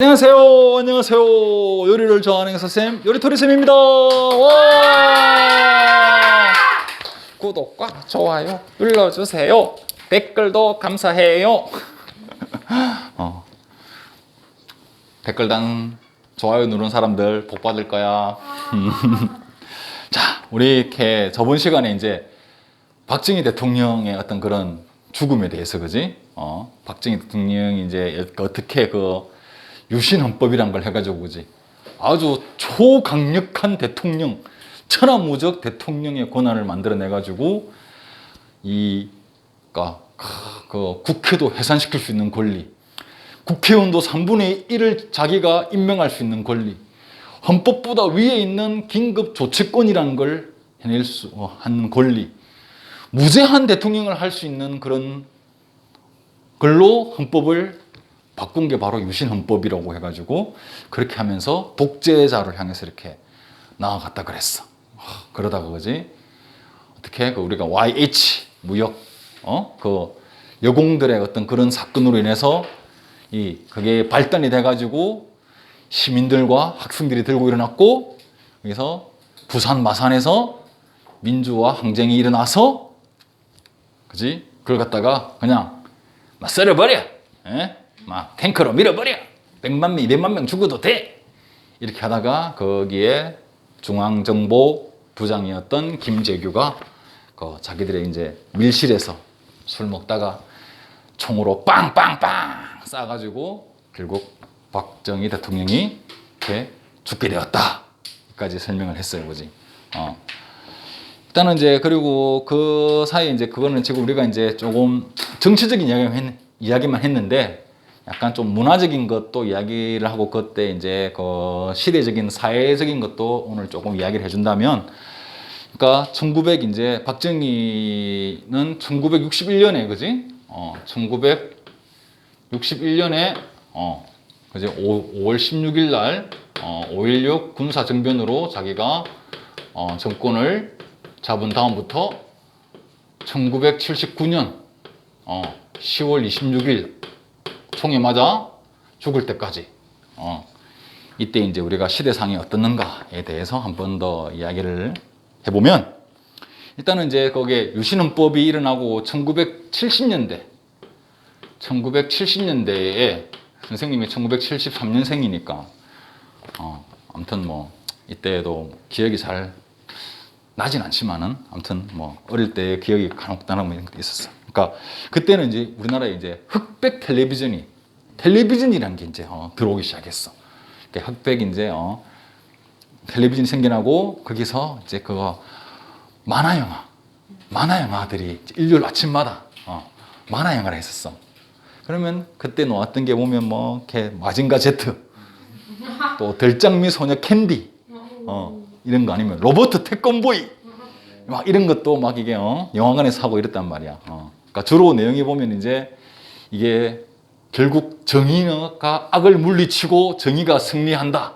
안녕하세요. 안녕하세요. 요리를 좋아하는 선생님, 요리토리쌤입니다. 와! 구독과 좋아요 눌러주세요. 댓글도 감사해요. 댓글당 좋아요 누른 사람들 복 받을 거야. 자, 우리 이렇게 저번 시간에 이제 박정희 대통령의 어떤 그런 죽음에 대해서, 그지? 박정희 대통령이 이제 어떻게 유신헌법이란 걸 해가지고, 그지? 아주 초강력한 대통령, 천하무적 대통령의 권한을 만들어내가지고, 국회도 해산시킬 수 있는 권리, 국회의원도 3분의 1을 자기가 임명할 수 있는 권리, 헌법보다 위에 있는 긴급조치권이라는 걸 해낼 수 하는 권리, 무제한 대통령을 할 수 있는 그런 걸로 헌법을 바꾼 게 바로 유신헌법이라고 해가지고, 그렇게 하면서 독재자를 향해서 이렇게 나아갔다 그랬어. 그러다가, 그지? 어떻게 우리가 YH 무역 여공들의 어떤 그런 사건으로 인해서 그게 발단이 돼가지고 시민들과 학생들이 들고 일어났고, 여기서 부산 마산에서 민주화 항쟁이 일어나서, 그지? 그걸 갖다가 그냥 막 썰어버려. 막 탱크로 밀어버려. 100만 명, 200만 명 죽어도 돼. 이렇게 하다가 거기에 중앙정보 부장이었던 김재규가 자기들의 이제 밀실에서 술 먹다가 총으로 빵빵빵 쏴가지고 결국 박정희 대통령이 이렇게 죽게 되었다. 까지 설명을 했어요, 그지? 일단은 이제 그리고 그 사이에 이제 그거는 지금 우리가 이제 조금 정치적인 이야기만 했는데, 약간 좀 문화적인 것도 이야기를 하고, 그때 이제 그 시대적인 사회적인 것도 오늘 조금 이야기를 해준다면, 그러니까 이제 박정희는 1961년에, 그지? 1961년에 그지? 5월 16일 날 5.16 군사 정변으로 자기가 정권을 잡은 다음부터 1979년 10월 26일 총에 맞아 죽을 때까지 이때 이제 우리가 시대상이 어떻는가에 대해서 한 번 더 이야기를 해보면, 일단은 이제 거기에 유신헌법이 일어나고 1970년대에 선생님이 1973년생이니까 아무튼 뭐 이때도 기억이 잘 나진 않지만은, 아무튼 뭐 어릴 때 기억이 간혹다나 이런 게 있었어. 그러니까 그때는 이제 우리나라에 이제 흑백 텔레비전이라는 게 이제 들어오기 시작했어. 그러니까 흑백 이제 텔레비전이 생겨나고, 거기서 이제 만화 영화들이 일요일 아침마다 만화 영화를 했었어. 그러면 그때 나왔던 게 보면 뭐 이렇게 마징가 제트, 또 들장미 소녀 캔디, 이런 거, 아니면 로버트 태권보이, 막 이런 것도 막 이게 영화관에서 하고 이랬단 말이야. 그러니까 주로 내용이 보면 이제 이게 결국 정의가 악을 물리치고 정의가 승리한다.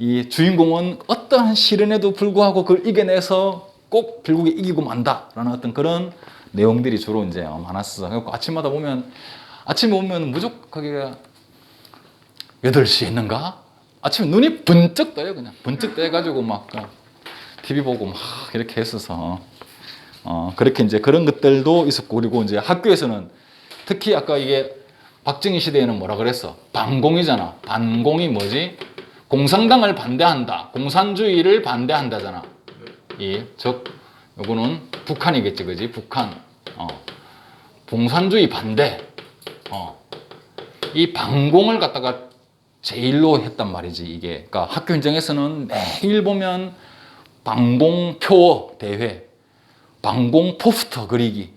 이 주인공은 어떠한 시련에도 불구하고 그걸 이겨내서 꼭 결국에 이기고 만다라는 어떤 그런 내용들이 주로 이제 많았어. 그래서 아침에 보면 무조건 8시에 있는가? 아침에 눈이 번쩍 떠요. 그냥 번쩍 떠가지고 막 TV 보고 막 이렇게 했어서 그렇게 이제 그런 것들도 있었고, 그리고 이제 학교에서는 특히 아까 이게 박정희 시대에는 뭐라 그랬어? 반공이잖아. 반공이 뭐지? 공산당을 반대한다. 공산주의를 반대한다잖아. 요거는 북한이겠지, 그지? 북한. 공산주의 반대. 이 반공을 갖다가 제일로 했단 말이지, 이게. 그러니까 학교 현장에서는 매일 보면 반공 표어 대회, 반공 포스터 그리기,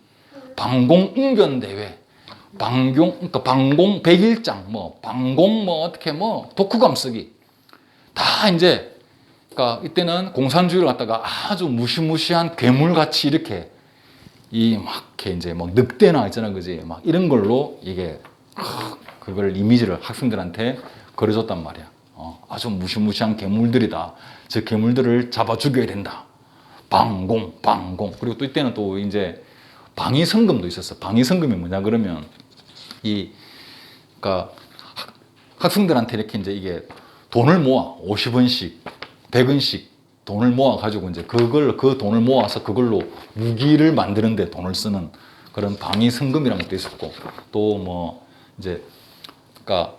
반공 웅변 대회, 그러니까 반공 백일장, 반공 어떻게 독후감 쓰기. 다 이제, 그러니까 이때는 공산주의를 갖다가 아주 무시무시한 괴물같이 이렇게 이렇게 이제 늑대나 있잖아, 그지? 막 이런 걸로 이게 그걸 이미지를 학생들한테 그려줬단 말이야. 아주 무시무시한 괴물들이다. 저 괴물들을 잡아 죽여야 된다. 반공. 그리고 또 이때는 또 이제 방위성금도 있었어. 방위성금이 뭐냐 그러면 그러니까 학생들한테 이렇게 이제 이게 돈을 모아 50원씩, 100원씩 돈을 모아 가지고 이제 그 돈을 모아서 그걸로 무기를 만드는데 돈을 쓰는 그런 방위 성금이라는 것도 있었고, 또 뭐 이제 그러니까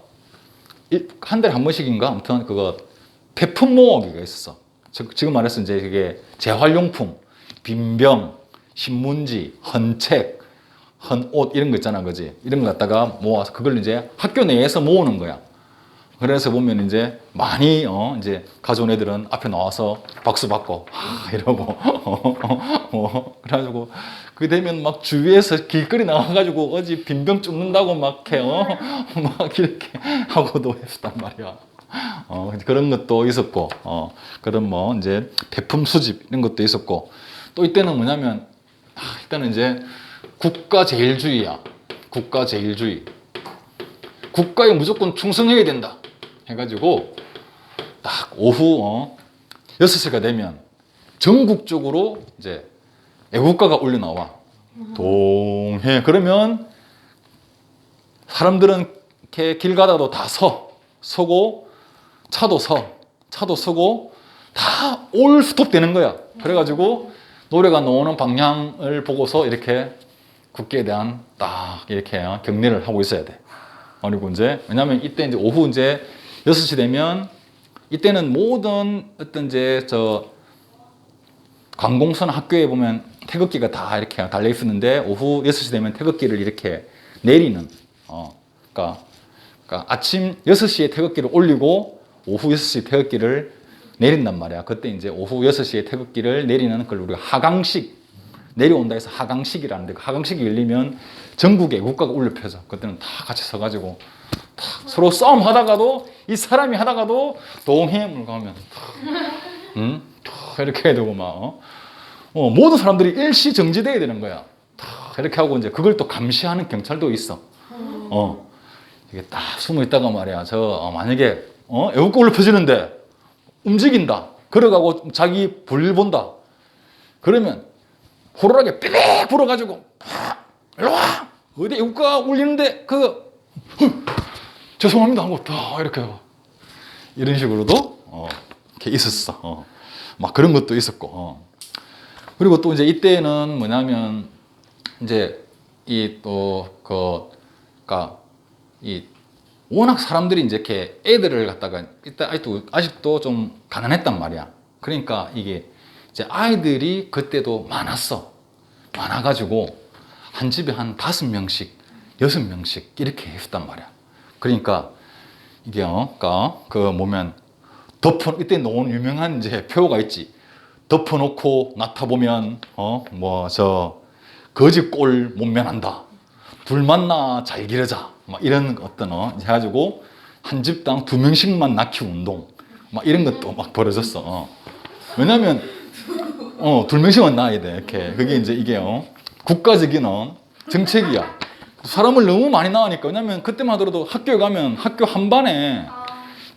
한 달에 한 번씩인가 아무튼 그거 폐품 모으기가 있었어. 지금 말해서 이제 그게 재활용품, 빈병, 신문지, 헌책, 헌옷 이런 거 있잖아, 그지? 이런 거 갖다가 모아서 그걸 이제 학교 내에서 모으는 거야. 그래서 보면 이제 많이 이제 가져온 애들은 앞에 나와서 박수 받고 이러고 그래가지고 그게 되면 막 주위에서 길거리 나와가지고 어디 빈병 줍는다고 막 해, 막 이렇게 하고도 했단 말이야. 그런 것도 있었고, 그런 뭐 이제 배품 수집 이런 것도 있었고, 또 이때는 뭐냐면 이때는 이제 국가제일주의야. 국가제일주의. 국가에 무조건 충성해야 된다 해가지고 딱 오후 6시가 되면 전국적으로 이제 애국가가 울려 나와. 동해. 그러면 사람들은 이렇게 길 가다가도 다 서고 차도 서고 다 올 스톱 되는 거야. 그래가지고 노래가 나오는 방향을 보고서 이렇게 국기에 대한 딱 이렇게 경례를 하고 있어야 돼. 그리고 이제 왜냐면 이때 이제 오후 이제 6시 되면 이때는 모든 어떤 이제 저 관공서나 학교에 보면 태극기가 다 이렇게 달려 있었는데 오후 6시 되면 태극기를 이렇게 내리는 그러니까 아침 6시에 태극기를 올리고 오후 6시에 태극기를 내린단 말이야. 그때 이제 오후 6시에 태극기를 내리는 걸 우리가 하강식 내려온다 해서 하강식이라는데 그 하강식이 열리면 전국에 국가가 울려 펴져. 그때는 다 같이 서가지고 서로 싸움 하다가도 이 사람이 하다가도 동해물 가면 이렇게 해야 되고 막 모든 사람들이 일시 정지돼야 되는 거야. 이렇게 하고 이제 그걸 또 감시하는 경찰도 있어. 이게 딱 숨어 있다가 말이야. 만약에 애국가 울려 펴지는데 움직인다. 걸어가고 자기 볼일 본다. 그러면 호루라기 삐빅 불어가지고 일로 와! 어디 애국가 울리는데 죄송합니다 하고 다 이렇게 하고 이런 식으로도 이렇게 있었어. 막 그런 것도 있었고. 그리고 또 이제 이때는 뭐냐면 이제 워낙 사람들이 이제 이렇게 애들을 갖다가 이때 아직도 좀 가난했단 말이야. 그러니까 이게 이제 아이들이 그때도 많아가지고 한 집에 한 5명씩, 6명씩 이렇게 했단 말이야. 그러니까 이게 보면 이때 너무 유명한 이제 표가 있지. 덮어놓고 나타 보면 거지꼴 못 면한다. 불 만나 잘 기르자. 막 이런 어떤 해가지고 한 집당 2명씩만 낳기 운동. 막 이런 것도 막 벌어졌어. 왜냐면 2명씩만 낳아야 돼. 이렇게 그게 이제 이게 국가적인 정책이야. 사람을 너무 많이 낳으니까. 왜냐면 그때만 하더라도 학교에 가면 학교 한 반에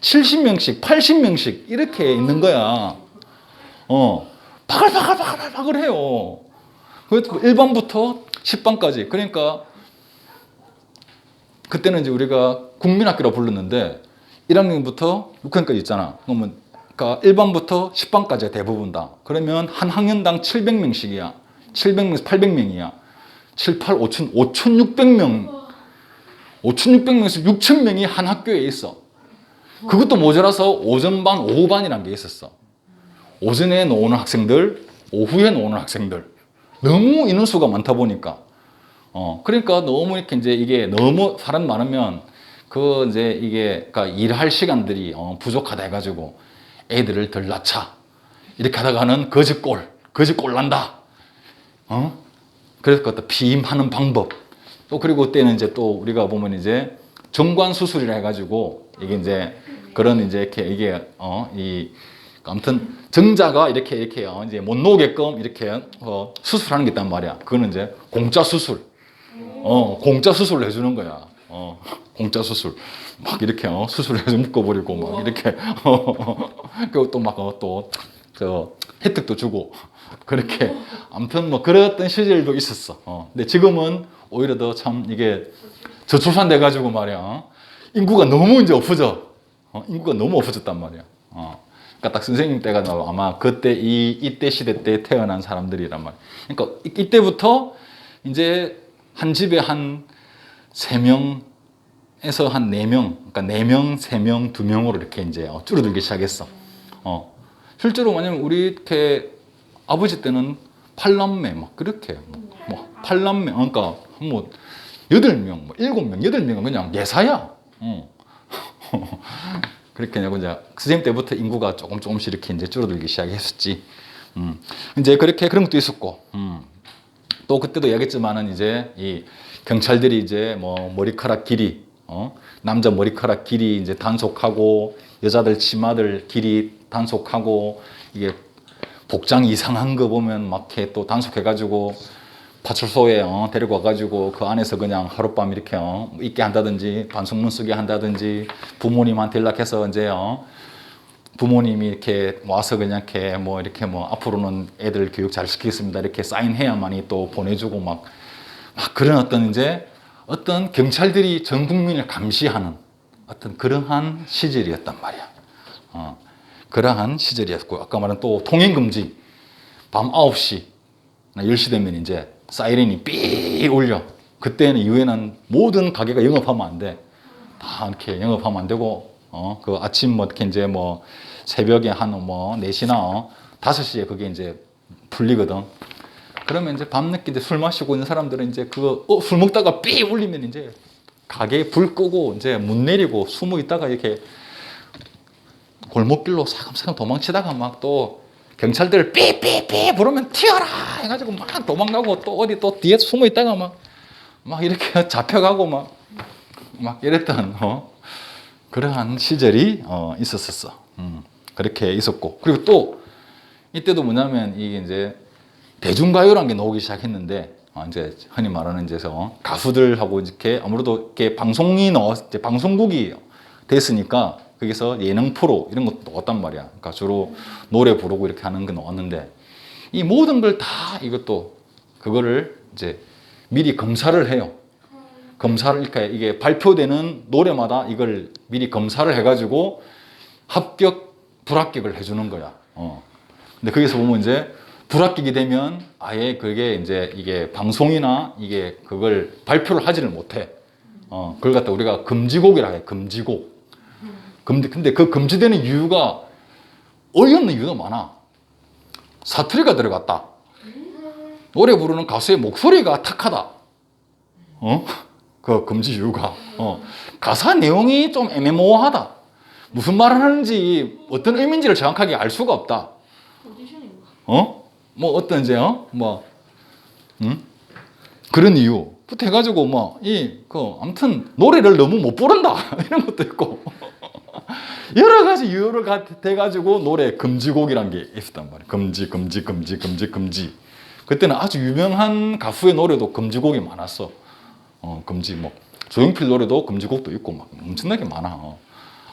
70명씩, 80명씩 이렇게 있는 거야. 바글바글 해요. 1반부터 10반까지. 그러니까 그때는 이제 우리가 국민학교라고 불렀는데 1학년부터 6학년까지 있잖아. 그러면 1반부터 10반까지가 대부분 다. 그러면 한 학년당 700명씩이야. 700명에서 800명이야. 7, 8, 5천, 5,600명. 5,600명에서 6,000명이 한 학교에 있어. 그것도 모자라서 오전반, 오후반이라는 게 있었어. 오전에 나오는 학생들, 오후에 나오는 학생들. 너무 인원수가 많다 보니까. 그러니까 너무 이렇게 이제 이게 너무 사람 많으면 일할 시간들이 부족하다 해가지고 애들을 덜 낳자. 이렇게 하다가는 거지꼴 난다. 그래서 그것도 피임하는 방법. 또 그리고 그때는 이제 또 우리가 보면 이제 정관 수술이라 해가지고 이게 이제 그런 이제 이게 아무튼 정자가 이렇게 이제 못 나오게끔 이렇게 수술하는 게 있단 말이야. 그거는 이제 공짜 수술. 공짜 수술을 해주는 거야. 공짜 수술. 막 이렇게 수술해서 묶어버리고 막 이렇게 그리고 또 막 혜택도 주고 그렇게 아무튼 뭐 그랬던 시절도 있었어. 근데 지금은 오히려 더 참 이게 저출산 돼가지고 말이야. 인구가 너무 이제 없어져. 인구가 너무 없어졌단 말이야. 그러니까 딱 선생님 때가 아마 그때 이때 시대 때 태어난 사람들이란 말이야. 그러니까 이때부터 이제 한 집에 한 3명에서 한 4명, 그러니까 4명, 3명, 2명으로 이렇게 이제 줄어들기 시작했어. 실제로 뭐냐면 우리 이렇게 아버지 때는 8남매 막 그렇게 뭐 8남매, 그러니까 뭐 8명, 뭐 7명, 8명은 그냥 예사야. 그렇게 하고 이제 선생님 때부터 인구가 조금씩 이렇게 이제 줄어들기 시작했었지. 이제 그렇게 그런 것도 있었고, 또 그때도 얘기했지만은 이제 이 경찰들이 이제 뭐 머리카락 길이, 남자 머리카락 길이 이제 단속하고 여자들 치마들 길이 단속하고 이게 복장 이상한 거 보면 막 이렇게 또 단속해가지고 파출소에 데리고 와가지고 그 안에서 그냥 하룻밤 이렇게 있게 한다든지 반성문 쓰게 한다든지 부모님한테 연락해서 이제 부모님이 이렇게 와서 그냥 이렇게 뭐 앞으로는 애들 교육 잘 시키겠습니다 이렇게 사인해야만이 또 보내주고 막 그런 어떤 경찰들이 전 국민을 감시하는 어떤 그러한 시절이었단 말이야. 그러한 시절이었고 아까 말한 또 통행 금지 밤 9시 10시 되면 이제 사이렌이 삐 울려. 그때는 이후에는 모든 가게가 영업하면 안 돼. 다 이렇게 영업하면 안 되고, 그 아침 뭐 이렇게 이제 뭐 새벽에 한 뭐 4시나 5시에 그게 이제 풀리거든. 그러면 이제 밤늦게 이제 술 마시고 있는 사람들은 이제 그거, 술 먹다가 삐 울리면 이제 가게에 불 끄고 이제 문 내리고 숨어 있다가 이렇게 골목길로 사금사금 도망치다가 막 또 경찰들 삐삐삐 부르면 튀어라 해가지고 막 도망가고 또 어디 또 뒤에 숨어 있다가 막 이렇게 잡혀가고 막 이랬던 그러한 시절이 있었었어. 그렇게 있었고 그리고 또 이때도 뭐냐면 이게 이제 대중가요라는 게 나오기 시작했는데 이제 흔히 말하는 이제 가수들하고 이렇게 아무래도 이렇게 이제 방송국이 됐으니까 거기서 예능 프로 이런 것도 나왔단 말이야. 그러니까 주로 노래 부르고 이렇게 하는 게 나왔는데 이 모든 걸 다 이것도 그거를 이제 미리 검사를 해요. 검사를 이렇게 이게 발표되는 노래마다 이걸 미리 검사를 해가지고 합격, 불합격을 해주는 거야. 근데 거기서 보면 이제 불합격이 되면 아예 그게 이제 이게 방송이나 이게 그걸 발표를 하지를 못해. 그걸 갖다 우리가 금지곡이라 해. 금지곡. 근데 그 금지되는 이유가 어이없는 이유가 많아. 사투리가 들어갔다. 노래 부르는 가수의 목소리가 탁하다. 그 금지 이유가. 가사 내용이 좀 애매모호하다. 무슨 말을 하는지 어떤 의미인지를 정확하게 알 수가 없다. 뭐 어떤 이제 그런 이유부터 해가지고 아무튼 노래를 너무 못 부른다 이런 것도 있고 여러 가지 이유를 대가지고 노래 금지곡이란 게 있었단 말이에요. 금지. 그때는 아주 유명한 가수의 노래도 금지곡이 많았어. 금지 조용필 노래도 금지곡도 있고 막 엄청나게 많아.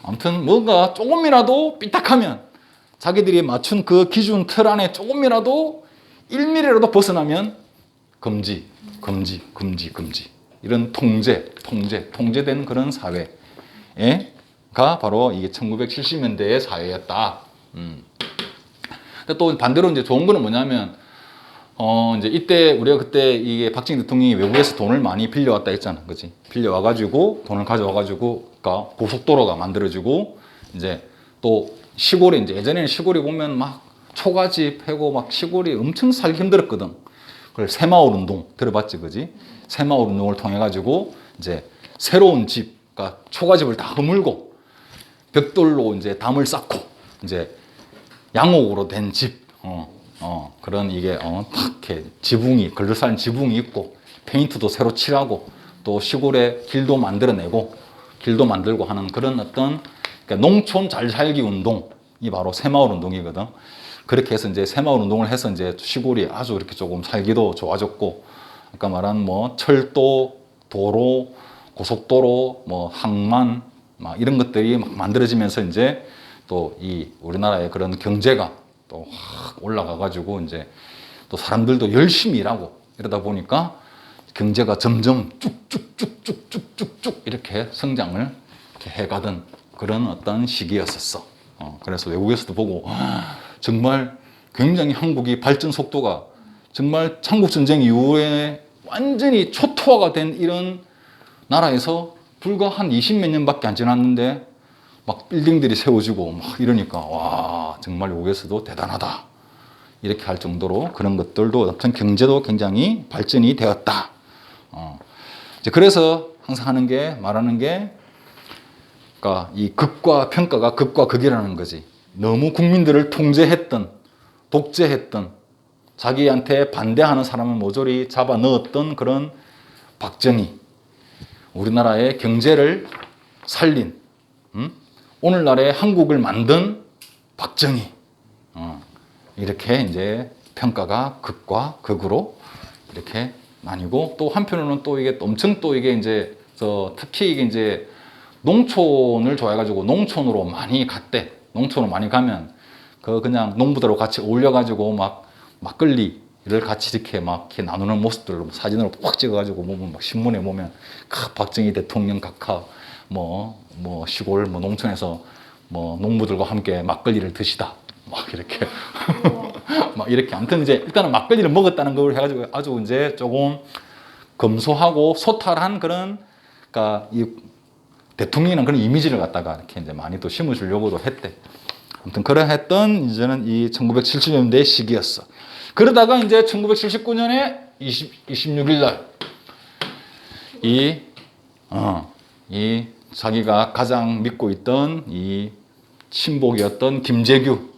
아무튼 뭔가 조금이라도 삐딱하면 자기들이 맞춘 그 기준 틀 안에 조금이라도 1mm라도 벗어나면 금지. 이런 통제된 그런 사회가 바로 이게 1970년대의 사회였다. 근데 또 반대로 이제 좋은 거는 뭐냐면, 이제 이때 우리가 그때 이게 박정희 대통령이 외국에서 돈을 많이 빌려왔다 했잖아. 그치? 빌려와가지고 돈을 가져와가지고, 그러니까 고속도로가 만들어지고, 이제 또 시골에 이제 예전에는 시골에 보면 막 초가집 하고 막 시골이 엄청 살기 힘들었거든. 그걸 새마을 운동 들어봤지, 그지? 새마을 운동을 통해 가지고 이제 새로운 집, 그러니까 초가집을 다 허물고 벽돌로 이제 담을 쌓고 이제 양옥으로 된 집, 그런 이게 딱 이렇게 지붕이 걸러싼 지붕이 있고 페인트도 새로 칠하고 또 시골에 길도 만들고 하는 그런 어떤 그러니까 농촌 잘 살기 운동이 바로 새마을 운동이거든. 그렇게 해서 이제 새마을 운동을 해서 이제 시골이 아주 이렇게 조금 살기도 좋아졌고, 아까 말한 철도, 도로, 고속도로, 항만, 막 이런 것들이 막 만들어지면서 이제 또 이 우리나라의 그런 경제가 또 확 올라가가지고 이제 또 사람들도 열심히 일하고 이러다 보니까 경제가 점점 쭉쭉쭉쭉쭉쭉쭉 이렇게 성장을 이렇게 해가던 그런 어떤 시기였었어. 그래서 외국에서도 보고 정말 굉장히 한국이 발전 속도가 정말 한국전쟁 이후에 완전히 초토화가 된 이런 나라에서 불과 한 20몇 년밖에 안 지났는데 막 빌딩들이 세워지고 막 이러니까 와 정말 외국에서도 대단하다 이렇게 할 정도로 그런 것들도 어떤 경제도 굉장히 발전이 되었다. 이제 그래서 항상 하는 게 말하는 게 그러니까 이 극과 평가가 극과 극이라는 거지. 너무 국민들을 통제했던 독재했던 자기한테 반대하는 사람을 모조리 잡아 넣었던 그런 박정희, 우리나라의 경제를 살린 오늘날의 한국을 만든 박정희. 이렇게 이제 평가가 극과 극으로 이렇게 나뉘고 또 한편으로는 또 이게 엄청 또 이게 이제 특히 이게 이제 농촌을 좋아해가지고 농촌으로 많이 갔대. 농촌으로 많이 가면 그 그냥 농부들하고 같이 어울려가지고 막 막걸리를 같이 이렇게 막 이렇게 나누는 모습들을 사진으로 푹 찍어가지고 보면 막 신문에 보면 박정희 대통령 각하 뭐 시골 뭐 농촌에서 뭐 농부들과 함께 막걸리를 드시다 막 이렇게 막 이렇게 아무튼 이제 일단은 막걸리를 먹었다는 걸 해가지고 아주 이제 조금 검소하고 소탈한 그런 그러니까 이 대통령이라는 그런 이미지를 갖다가 이렇게 이제 많이 또 심어주려고도 했대. 아무튼 그러했던 이제는 이 1970년대 시기였어. 그러다가 이제 1979년에 26일 날 이 자기가 가장 믿고 있던 이 친복이었던 김재규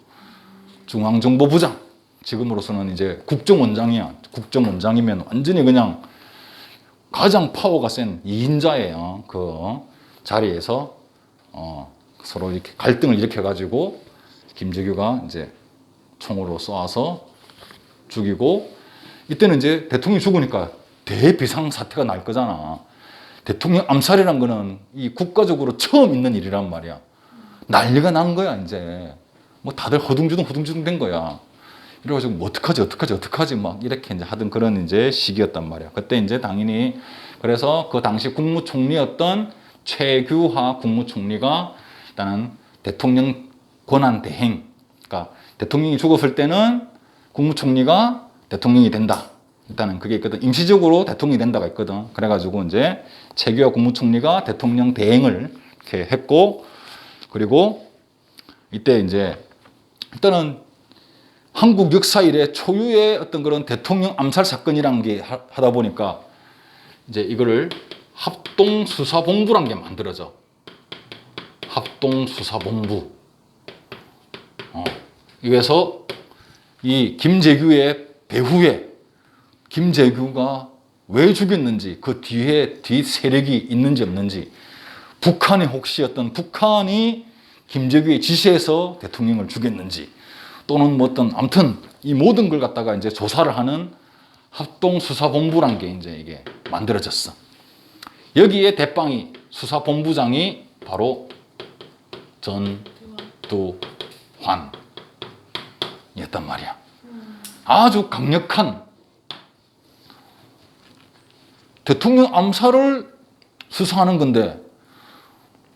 중앙정보부장, 지금으로서는 이제 국정원장이야. 국정원장이면 완전히 그냥 가장 파워가 센 2인자예요. 그 자리에서 서로 이렇게 갈등을 일으켜가지고 김재규가 이제 총으로 쏘아서 죽이고 이때는 이제 대통령이 죽으니까 대비상 사태가 날 거잖아. 대통령 암살이란 거는 이 국가적으로 처음 있는 일이란 말이야. 난리가 난 거야 이제. 뭐 다들 허둥지둥 된 거야. 이래가지고 뭐 어떡하지 막 이렇게 이제 하던 그런 이제 시기였단 말이야. 그때 이제 당연히 그래서 그 당시 국무총리였던 최규하 국무총리가 일단은 대통령 권한 대행, 그러니까 대통령이 죽었을 때는 국무총리가 대통령이 된다. 일단은 그게 있거든. 임시적으로 대통령이 된다가 있거든. 그래가지고 이제 최규하 국무총리가 대통령 대행을 이렇게 했고, 그리고 이때 이제 일단은 한국 역사 이래 초유의 어떤 그런 대통령 암살 사건이라는 게 하다 보니까 이제 이거를 합동수사본부라는 게 만들어져. 합동수사본부. 이래서 이 김재규의 배후에 김재규가 왜 죽였는지 그 뒤에 뒷 세력이 있는지 없는지 북한이 혹시 북한이 김재규의 지시에서 대통령을 죽였는지 또는 뭐 어떤 아무튼 이 모든 걸 갖다가 이제 조사를 하는 합동수사본부란 게 이제 이게 만들어졌어. 여기에 대빵이 수사본부장이 바로 전두환이었단 말이야. 아주 강력한 대통령 암살을 수사하는 건데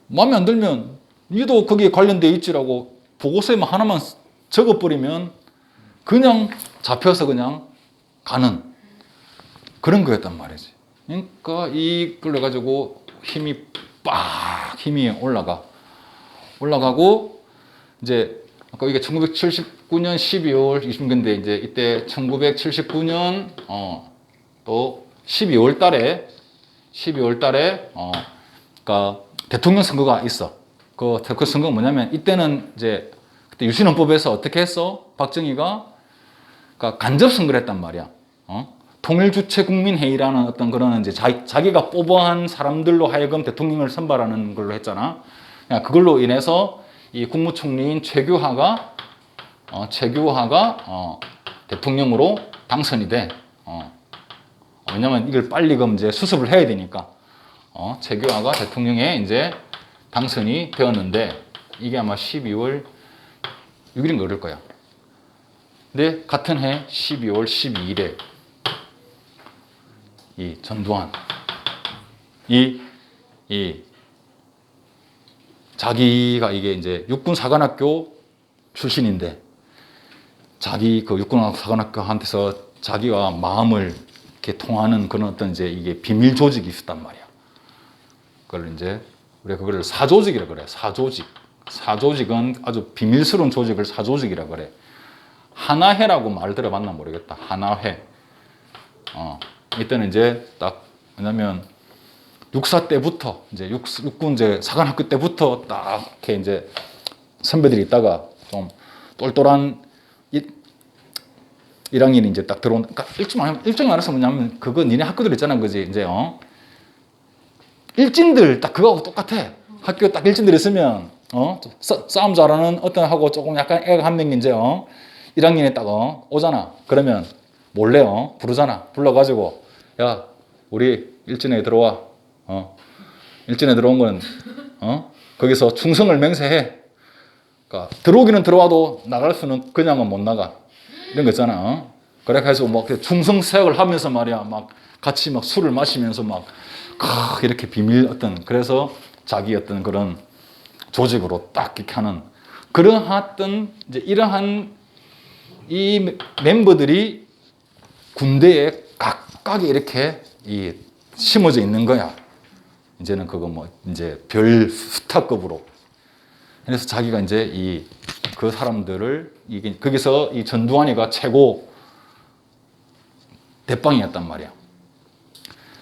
마음에 안 들면 니도 거기에 관련돼 있지라고 보고서에만 하나만 적어버리면 그냥 잡혀서 그냥 가는 그런 거였단 말이지. 그러니까 이걸 해가지고 힘이 올라가고 이제 아까 이게 1979년 12월 20일인데 이제 이때 1979년 또 12월 달에 그러니까 대통령 선거가 있어. 그 대통령 선거가 뭐냐면 이때는 이제 그때 유신헌법에서 어떻게 했어? 박정희가 그러니까 간접 선거를 했단 말이야. 통일주체국민회의라는 어떤 그런 이제 자기가 뽑아한 사람들로 하여금 대통령을 선발하는 걸로 했잖아. 그걸로 인해서 이 국무총리인 최규하가 대통령으로 당선이 돼. 왜냐면 이걸 빨리 그럼 이제 수습을 해야 되니까. 최규하가 대통령에 이제 당선이 되었는데 이게 아마 12월 6일인가 그럴 거야. 근데 같은 해 12월 12일에 이 전두환 이 자기가 이게 이제 육군사관학교 출신인데 자기 그 육군사관학교한테서 자기와 마음을 이렇게 통하는 그런 어떤 이제 이게 비밀 조직이 있었단 말이야. 그걸 이제 우리가 그걸 사조직이라 그래. 사조직. 사조직은 아주 비밀스러운 조직을 사조직이라 그래. 하나회라고 말 들어봤나 모르겠다. 하나회. 이때는 이제 딱 왜냐면 육사 때부터 이제 육군 이제 사관학교 때부터 딱 이렇게 이제 선배들이 있다가 좀 똘똘한 1학년이 이제 딱 들어온. 그러니까 일정이 알아서 뭐냐면 그거 니네 학교들 있잖아, 그지? 이제 일진들 딱 그거하고 똑같아. 학교 딱 일진들 있으면 싸움 잘하는 어떤 하고 조금 약간 애가 한 명 이제 1학년에 딱 오잖아. 그러면 몰래 부르잖아. 불러가지고 야 우리 일진에 들어와. 일진에 들어온 건 거기서 충성을 맹세해. 그러니까 들어오기는 들어와도 나갈 수는 그냥은 못 나가. 이런 거 있잖아. 그래 가지고 막 충성사역을 하면서 말이야 막 같이 막 술을 마시면서 막 이렇게 비밀 어떤 그래서 자기 어떤 그런 조직으로 딱 이렇게 하는 그러한 이제 이러한 이 멤버들이 군대에 각각이 이렇게 심어져 있는 거야. 이제는 그거 뭐 이제 별 스타급으로. 그래서 자기가 이제 그 사람들을 거기서 이 전두환이가 최고 대빵이었단 말이야.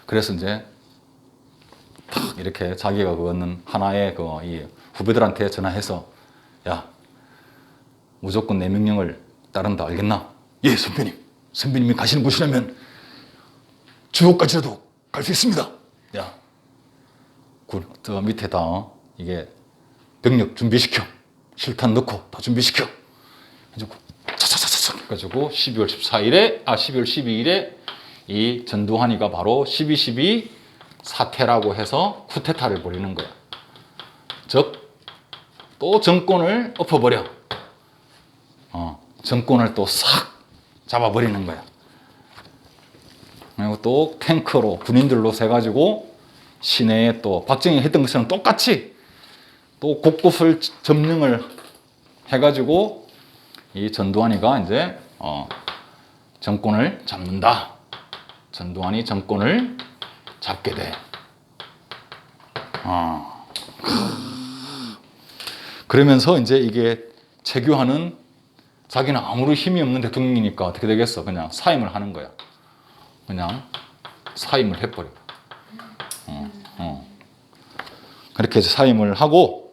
그래서 이제 탁 이렇게 자기가 그거는 하나의 이 후배들한테 전화해서 야 무조건 내 명령을 따른다 알겠나? 예 선배님. 선배님이 가시는 곳이라면 주옥까지라도 갈 수 있습니다. 야, 저 밑에다 이게 병력 준비시켜. 실탄 넣고 다 준비시켜. 해주고 차차차차 해가지고 12월 12일에 이 전두환이가 바로 12.12 사태라고 해서 쿠데타를 벌이는 거야. 즉 또 정권을 엎어버려. 정권을 또 싹 잡아버리는 거야. 그리고 또 탱크로 군인들로 세가지고 시내에 또 박정희 했던 것처럼 똑같이 또 곳곳을 점령을 해가지고 이 전두환이가 이제 정권을 잡는다. 전두환이 정권을 잡게 돼. 그러면서 이제 이게 최규하는 자기는 아무런 힘이 없는 대통령이니까 어떻게 되겠어? 그냥 사임을 하는 거야. 그냥 사임을 해버려. 그렇게 해서 사임을 하고,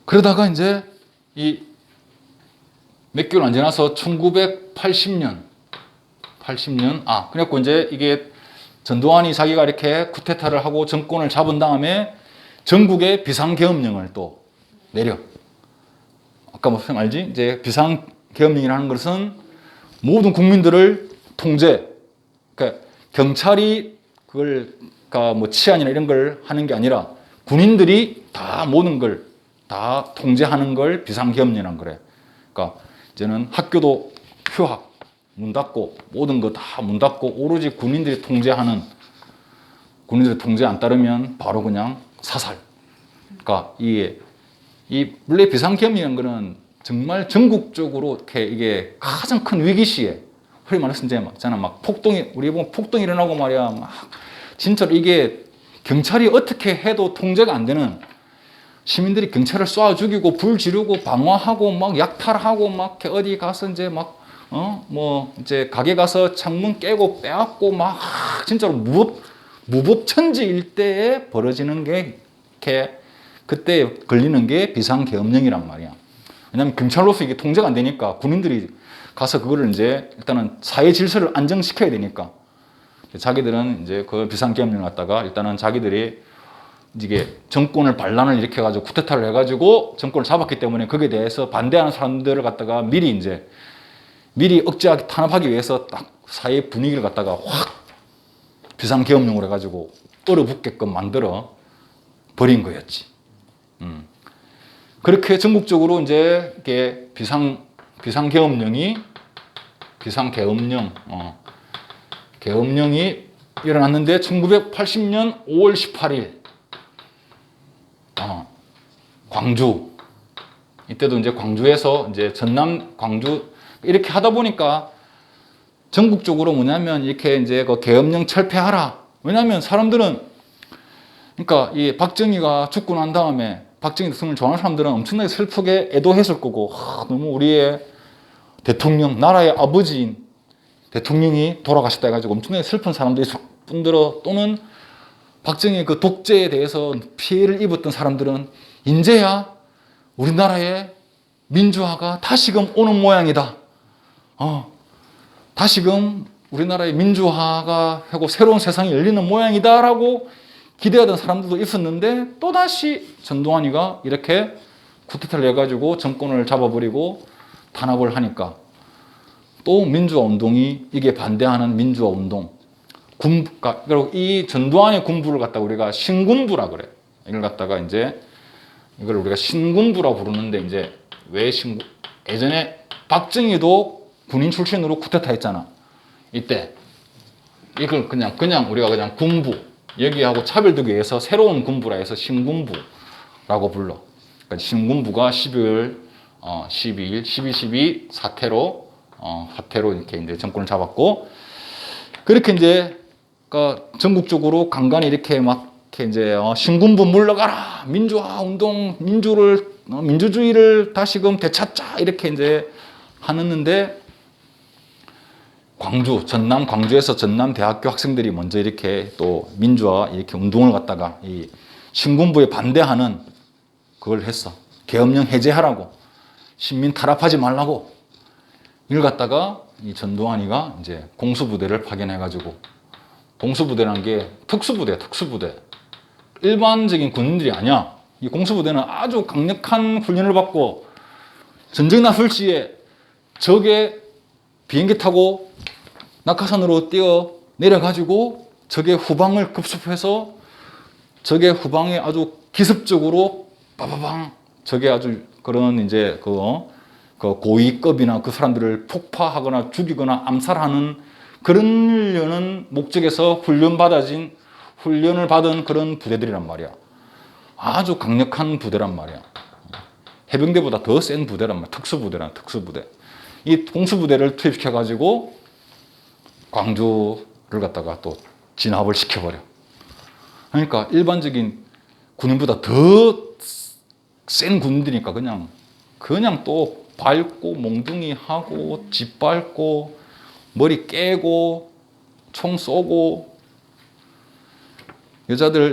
그러다가 이제 몇 개월 안 지나서 1980년, 그래갖고 이제 이게 전두환이 자기가 이렇게 쿠데타를 하고 정권을 잡은 다음에 전국에 비상계엄령을 또 내려. 아까 뭐 알지? 이제 비상계엄령이라는 것은 모든 국민들을 통제, 그러니까 경찰이 그걸 그러니까 뭐 치안이나 이런 걸 하는 게 아니라 군인들이 다 모든 걸 다 통제하는 걸 비상계엄령이라고 그래. 그러니까 이제는 학교도 휴학, 문 닫고 모든 거 다 문 닫고 오로지 군인들이 통제하는 군인들이 통제 안 따르면 바로 그냥 사살. 그러니까 원래 비상계엄이라는 거는 정말 전국적으로 이렇게 이게 가장 큰 위기 시에 흔히 말해서 이제 막 폭동이 우리 보면 폭동이 일어나고 말이야 막 진짜로 이게 경찰이 어떻게 해도 통제가 안 되는 시민들이 경찰을 쏴 죽이고 불 지르고 방화하고 막 약탈하고 막 어디 가서 이제 뭐 이제 가게 가서 창문 깨고 빼앗고 막 진짜로 무법천지 일대에 벌어지는 게 그때 걸리는 게 비상계엄령이란 말이야. 왜냐하면 경찰로서 이게 통제가 안 되니까 군인들이 가서 그거를 이제 일단은 사회 질서를 안정시켜야 되니까 자기들은 이제 그 비상계엄령을 갖다가 일단은 자기들이 이게 정권을 반란을 일으켜가지고 쿠데타를 해가지고 정권을 잡았기 때문에 거기에 대해서 반대하는 사람들을 갖다가 미리 억제하기 탄압하기 위해서 딱 사회 분위기를 갖다가 확 비상계엄령으로 해가지고 얼어붙게끔 만들어 버린 거였지. 그렇게 전국적으로 이제 이렇게 계엄령이 일어났는데 1980년 5월 18일 광주. 이때도 이제 광주에서 이제 전남, 광주 이렇게 하다 보니까 전국적으로 뭐냐면 이렇게 이제 그 계엄령 철폐하라. 왜냐하면 사람들은 그러니까 이 박정희가 죽고 난 다음에 박정희 대통령을 좋아하는 사람들은 엄청나게 슬프게 애도했을 거고 너무 우리의 대통령, 나라의 아버지인 대통령이 돌아가셨다 해가지고 엄청나게 슬픈 사람들이 있을 뿐더러 또는 박정희 그 독재에 대해서 피해를 입었던 사람들은 이제야 우리나라의 민주화가 다시금 오는 모양이다. 다시금 우리나라의 민주화가 하고 새로운 세상이 열리는 모양이다라고 기대하던 사람들도 있었는데 또다시 전두환이가 이렇게 쿠데타를 해가지고 정권을 잡아버리고 탄압을 하니까 또 민주화 운동이 이게 반대하는 민주화 운동 그리고 이 전두환의 군부를 갖다가 우리가 신군부라 그래. 이걸 갖다가 이제 이걸 우리가 신군부라 부르는데 이제 왜 예전에 박정희도 군인 출신으로 쿠데타 했잖아. 이때 이걸 그냥 우리가 그냥 군부 여기하고 차별되기 위해서 새로운 군부라 해서 신군부라고 불러. 그러니까 신군부가 12일 12 사태로 이렇게 이제 정권을 잡았고 그렇게 이제 그러니까 전국적으로 간간히 이렇게 막 이렇게 이제 신군부 물러가라 민주화 운동 민주주의를 다시금 되찾자 이렇게 이제 하는데 광주에서 전남대학교 학생들이 먼저 이렇게 또 민주화 이렇게 운동을 갖다가 이 신군부에 반대하는 그걸 했어. 계엄령 해제하라고. 신민 탄압하지 말라고. 이걸 갖다가 이 전두환이가 이제 공수부대를 파견해가지고 공수부대라는 게 특수부대. 일반적인 군인들이 아니야. 이 공수부대는 아주 강력한 훈련을 받고 전쟁 났을 시에 적의 비행기 타고 낙하산으로 뛰어 내려가지고 적의 후방을 급습해서 적의 후방에 아주 기습적으로 빠바방 적의 아주 그런 이제 그 고위급이나 그 사람들을 폭파하거나 죽이거나 암살하는 그런 훈련은 목적에서 훈련을 받은 그런 부대들이란 말이야. 아주 강력한 부대란 말이야. 해병대보다 더 센 부대란 말이야. 특수부대. 이 공수부대를 투입시켜가지고 광주를 갖다가 또 진압을 시켜버려. 그러니까 일반적인 군인보다 더 센 군인들이니까 그냥 또 밟고 몽둥이 하고 짓밟고 머리 깨고 총 쏘고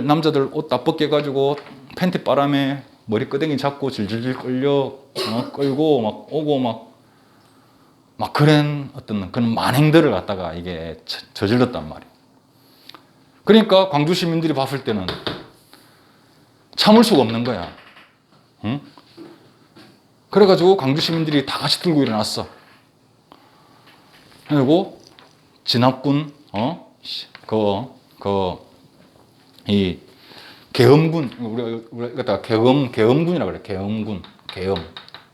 남자들 옷 다 벗겨가지고 팬티 바람에 머리 끄댕이 잡고 질질질 끌고 막 오고 막 그런 어떤 그런 만행들을 갖다가 이게 저질렀단 말이에요. 그러니까 광주 시민들이 봤을 때는 참을 수가 없는 거야. 응? 그래가지고 광주 시민들이 다 같이 들고 일어났어. 그리고 진압군, 이 계엄군, 우리가 계엄군이라고 그래.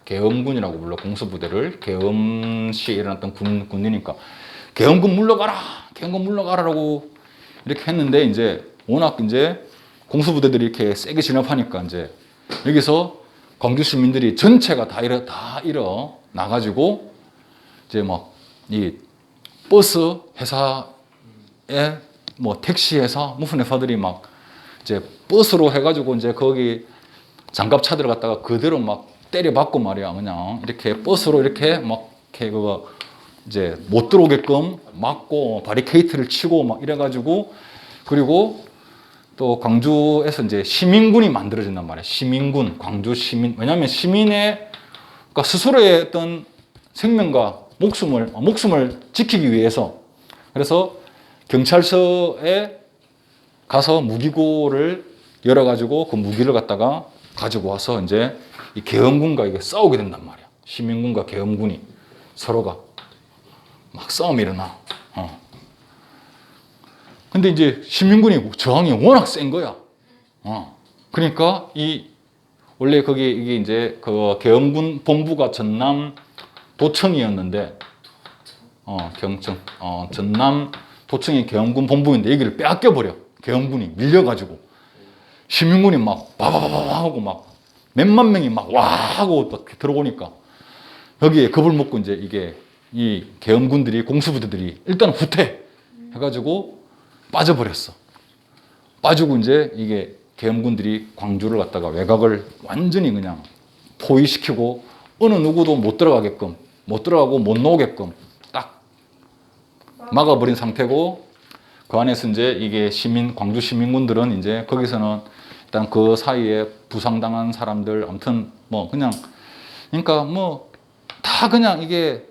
계엄군이라고 불러. 공수부대를 계엄시에 일어났던 군이니까 계엄군 물러가라라고 이렇게 했는데 이제 워낙 이제 공수부대들이 이렇게 세게 진압하니까 이제 여기서 광주 시민들이 전체가 다 일어 나가지고 이제 막 이 버스 회사에 뭐 택시 회사 무슨 회사들이 막 이제 버스로 해가지고 이제 거기 장갑차들 갖다가 그대로 막 때려박고 말이야. 그냥 이렇게 버스로 이렇게 막 이렇게 그거 이제 못 들어오게끔 막고 바리케이트를 치고 막 이래가지고 그리고 또 광주에서 이제 시민군이 만들어진단 말이야. 시민군, 광주 시민. 왜냐하면 시민의 그러니까 스스로의 어떤 생명과 목숨을 지키기 위해서 그래서 경찰서에 가서 무기고를 열어가지고 그 무기를 갖다가 가지고 와서 이제 이 계엄군과 이게 싸우게 된단 말이야. 시민군과 계엄군이 서로가 막 싸움이 일어나. 근데 이제 시민군이 저항이 워낙 센 거야. 그러니까 원래 이게 이제 그 계엄군 본부가 전남 도청이었는데, 전남 도청이 계엄군 본부인데 여기를 빼앗겨 버려. 계엄군이 밀려가지고 시민군이 막 바바바바 하고 막 몇만 명이 막 와 하고 또 들어오니까 여기에 겁을 먹고 이제 이게 이 계엄군들이 공수부대들이 일단 후퇴 해가지고 빠져버렸어. 빠지고 이제 이게 계엄군들이 광주를 갖다가 외곽을 완전히 그냥 포위시키고 어느 누구도 못 들어가게끔 못 들어가고 못 나오게끔 딱 막아버린 상태고 그 안에서 이제 이게 광주 시민군들은 이제 거기서는 일단 그 사이에 부상당한 사람들 아무튼 뭐 그러니까 뭐 다 그냥 이게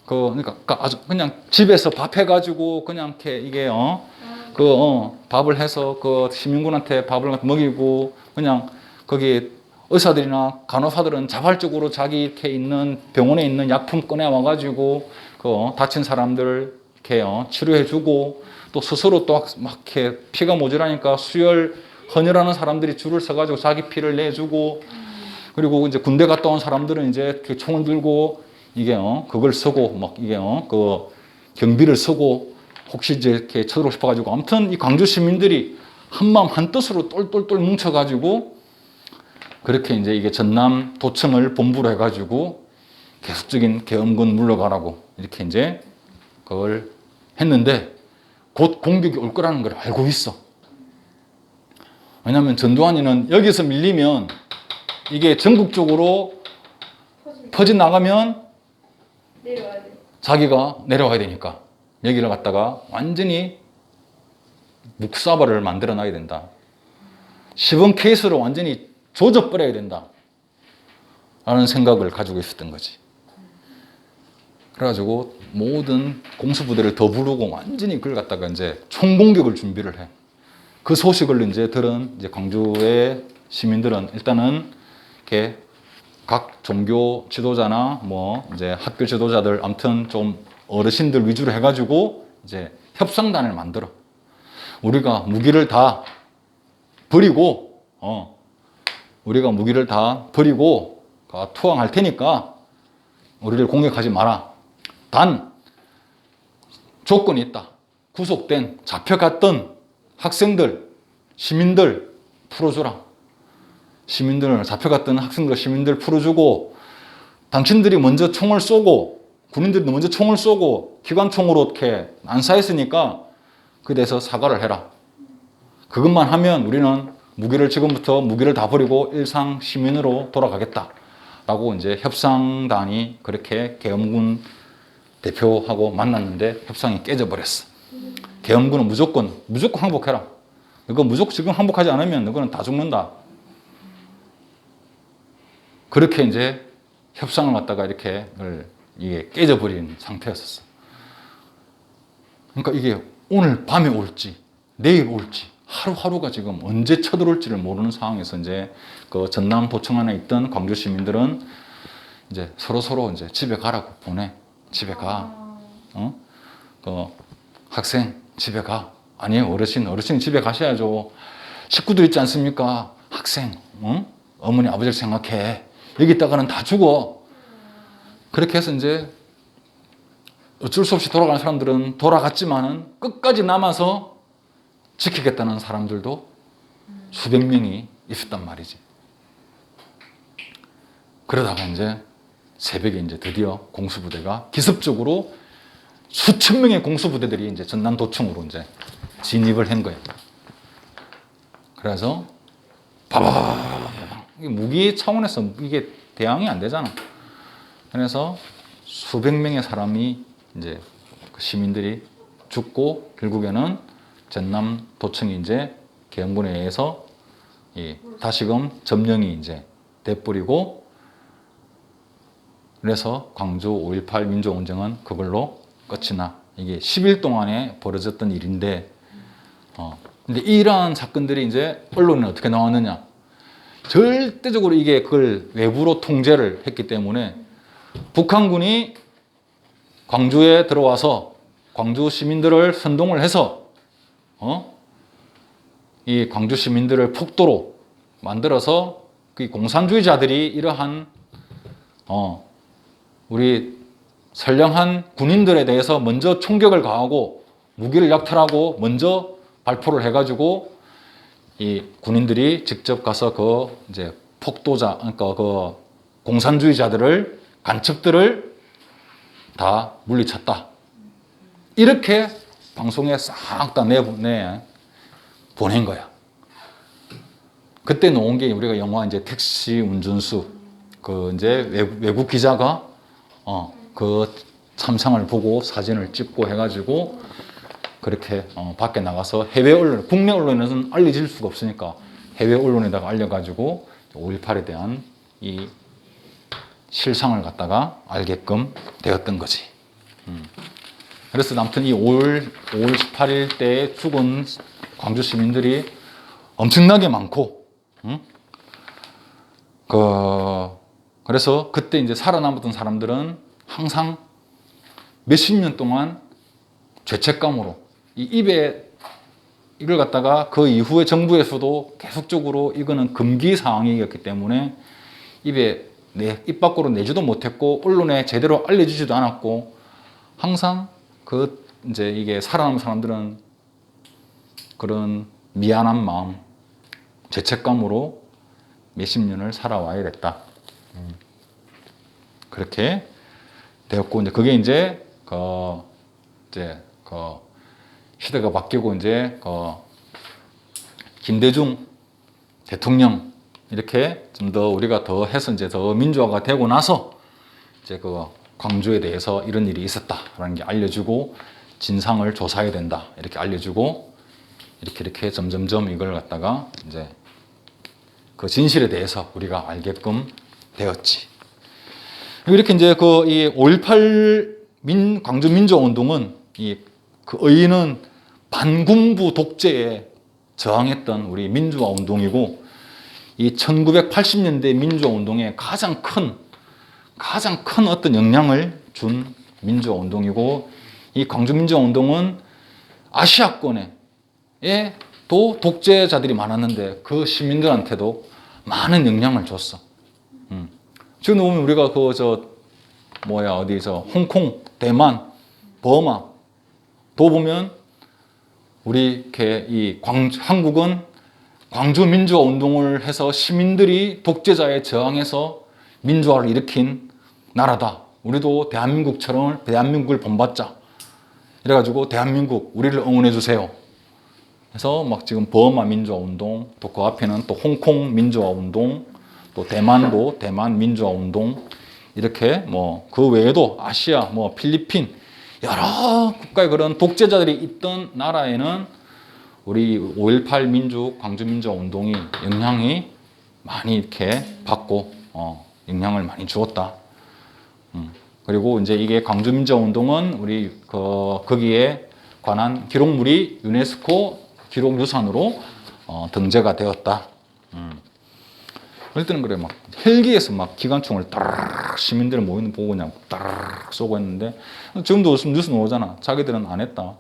그러니까 아주 그냥 집에서 밥 해가지고 그냥 이렇게 이게 밥을 해서 그 시민군한테 밥을 먹이고 그냥 거기 의사들이나 간호사들은 자발적으로 자기 이렇게 있는 병원에 있는 약품 꺼내 와가지고 그 다친 사람들 이렇게 치료해주고 또 스스로 또 막 이렇게 피가 모자라니까 수혈 헌혈하는 사람들이 줄을 서가지고 자기 피를 내주고 그리고 이제 군대 갔다 온 사람들은 이제 이렇게 총을 들고 이게 그걸 쓰고 막 이게 그 경비를 쓰고 혹시 이제 이렇게 쳐들고 싶어가지고 아무튼 이 광주 시민들이 한마음 한뜻으로 똘똘똘 뭉쳐가지고 그렇게 이제 이게 전남 도청을 본부로 해가지고 계속적인 계엄군 물러가라고 이렇게 이제 그걸 했는데 곧 공격이 올 거라는 걸 알고 있어. 왜냐하면 전두환이는 여기서 밀리면 이게 전국적으로 퍼져나가면 자기가 내려와야 되니까 여기를 갖다가 완전히 묵사발을 만들어 놔야 된다. 시범 케이스로 완전히 조져버려야 된다. 라는 생각을 가지고 있었던 거지. 그래가지고 모든 공수부대를 더 부르고 완전히 그걸 갖다가 이제 총공격을 준비를 해. 그 소식을 이제 들은 이제 광주의 시민들은 일단은 이렇게 각 종교 지도자나 뭐 이제 학교 지도자들 아무튼 좀 어르신들 위주로 해가지고 이제 협상단을 만들어. 우리가 무기를 다 버리고 투항할 테니까 우리를 공격하지 마라. 단 조건이 있다. 구속된 잡혀갔던 학생들, 시민들 풀어주라. 잡혀갔던 학생들, 시민들 풀어주고 당신들이 먼저 총을 쏘고 군인들도 먼저 총을 쏘고 기관총으로 이렇게 난사했으니까 그에 대해서 사과를 해라. 그것만 하면 우리는 지금부터 무기를 다 버리고 일상 시민으로 돌아가겠다. 라고 이제 협상단이 그렇게 계엄군 대표하고 만났는데 협상이 깨져버렸어. 계엄군은 무조건 항복해라. 너가 지금 항복하지 않으면 너는 다 죽는다. 그렇게 이제 협상을 갖다가 이게 깨져버린 상태였었어. 그러니까 이게 오늘 밤에 올지, 내일 올지, 하루하루가 지금 언제 쳐들어올지를 모르는 상황에서 이제 그 전남 도청 안에 있던 광주 시민들은 이제 서로 이제 집에 가라고 보내. 집에 가. 그 학생 집에 가. 아니에요, 어르신 집에 가셔야죠. 식구들 있지 않습니까? 학생, 어머니 아버지를 생각해. 여기 있다가는 다 죽어. 그렇게 해서 이제 어쩔 수 없이 돌아가는 사람들은 돌아갔지만은 끝까지 남아서 지키겠다는 사람들도 수백 명이 있었단 말이지. 그러다가 이제 새벽에 이제 드디어 공수부대가 기습적으로 수천 명의 공수부대들이 이제 전남도청으로 이제 진입을 한 거예요. 그래서 무기 차원에서 이게 대항이 안 되잖아. 그래서 수백 명의 사람이 이제 시민들이 죽고 결국에는 전남도청이 이제 계엄군에 의해서 다시금 점령이 이제 돼버리고 그래서 광주 5.18 민주항쟁은 그걸로 끝이 나. 이게 10일 동안에 벌어졌던 일인데 근데 이러한 사건들이 이제 언론에 어떻게 나왔느냐. 절대적으로 이게 그걸 외부로 통제를 했기 때문에 북한군이 광주에 들어와서 광주 시민들을 선동을 해서 이 광주 시민들을 폭도로 만들어서 그 공산주의자들이 이러한 우리 선량한 군인들에 대해서 먼저 총격을 가하고 무기를 약탈하고 먼저 발포를 해가지고 이 군인들이 직접 가서 이제 폭도자, 그러니까 그 공산주의자들을, 간첩들을 다 물리쳤다. 이렇게 방송에 싹 다 보낸 거야. 그때 나온 게 우리가 영화 이제 택시 운전수, 그 이제 외국 기자가 그 참상을 보고 사진을 찍고 해가지고 그렇게 밖에 나가서 해외 언론, 국내 언론에서는 알려질 수가 없으니까 해외 언론에다가 알려가지고 5.18에 대한 이 실상을 갖다가 알게끔 되었던 거지. 그래서 아무튼 이 5월 18일 때 죽은 광주 시민들이 엄청나게 많고, 그래서 그때 이제 살아남았던 사람들은 항상 몇십 년 동안 죄책감으로 이 입에 이걸 갖다가 그 이후에 정부에서도 계속적으로 이거는 금기 사항이었기 때문에 입 밖으로 내지도 못했고 언론에 제대로 알려주지도 않았고 항상 그 이제 이게 살아남은 사람들은 그런 미안한 마음, 죄책감으로 몇십 년을 살아와야 됐다. 그렇게 되었고 이제 그게 이제 시대가 바뀌고 이제 김대중 대통령 이렇게 좀 더 우리가 더 해서 이제 더 민주화가 되고 나서 이제 그 광주에 대해서 이런 일이 있었다라는 게 알려주고 진상을 조사해야 된다 이렇게 알려주고 이렇게 점점점 이걸 갖다가 이제 그 진실에 대해서 우리가 알게끔 되었지. 이렇게 이제 그 이 5.18 광주 민주화 운동은 그 의인은 반군부 독재에 저항했던 우리 민주화 운동이고 이 1980년대 민주화 운동에 가장 큰 어떤 영향을 준 민주화 운동이고 이 광주 민주화 운동은 아시아권에 또 독재자들이 많았는데 그 시민들한테도 많은 영향을 줬어. 지금 보면 우리가 홍콩, 대만, 버마 도 보면 우리 한국은 광주 민주화 운동을 해서 시민들이 독재자에 저항해서 민주화를 일으킨 나라다. 우리도 대한민국을 본받자. 이래가지고 대한민국 우리를 응원해 주세요. 그래서 막 지금 버마 민주화 운동, 또 그 앞에는 또 홍콩 민주화 운동, 또 대만도 대만 민주화 운동 이렇게 뭐 그 외에도 아시아, 뭐 필리핀 여러 국가의 그런 독재자들이 있던 나라에는 우리 5.18 광주 민주화 운동이 영향이 많이 이렇게 받고 영향을 많이 주었다. 그리고 이제 이게 광주 민주화 운동은 우리 거기에 관한 기록물이 유네스코 기록유산으로 등재가 되었다. 그럴 때는 그래 막 헬기에서 막 기관총을 따르르 시민들 모이는 보고 그냥 따르르 쏘고 했는데 지금도 뉴스 나오잖아. 자기들은 안 했다.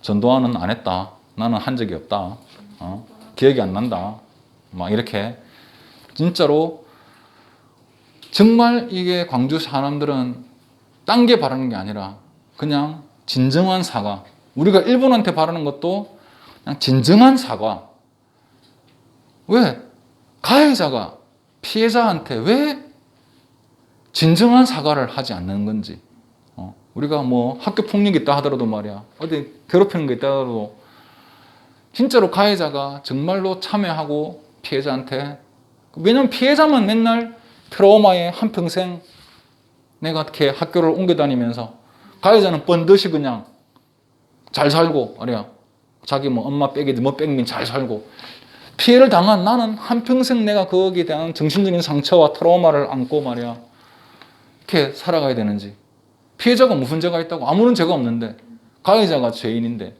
전두환은 안 했다. 나는 한 적이 없다. 기억이 안 난다. 막 이렇게 진짜로 정말 이게 광주 사람들은 딴 게 바라는 게 아니라 그냥 진정한 사과. 우리가 일본한테 바라는 것도 그냥 진정한 사과. 왜? 가해자가 피해자한테 왜 진정한 사과를 하지 않는 건지. 우리가 뭐 학교 폭력이 있다 하더라도 말이야. 어디 괴롭히는 게 있다 하더라도 진짜로 가해자가 정말로 참여하고 피해자한테 왜냐면 피해자만 맨날 트라우마에 한평생 내가 어떻게 학교를 옮겨 다니면서 가해자는 번듯이 그냥 잘 살고 말이야. 자기 뭐 엄마 뺏기든 뭐 뺏긴 잘 살고 피해를 당한 나는 한평생 내가 거기에 대한 정신적인 상처와 트라우마를 안고 말이야. 이렇게 살아가야 되는지. 피해자가 무슨 죄가 있다고? 아무런 죄가 없는데 가해자가 죄인인데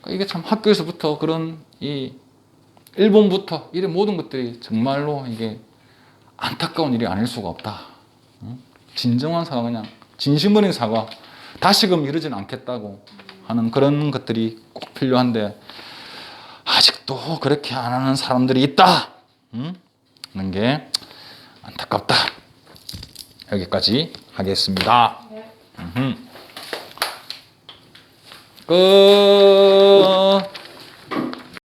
이게 참 학교에서부터 그런 이 일본부터 이런 모든 것들이 정말로 이게 안타까운 일이 아닐 수가 없다. 진정한 사과 그냥 진심 어린 사과 다시금 이러진 않겠다고 하는 그런 것들이 꼭 필요한데 아직도 그렇게 안 하는 사람들이 있다. 하는 게 안타깝다. 여기까지 하겠습니다. 끝.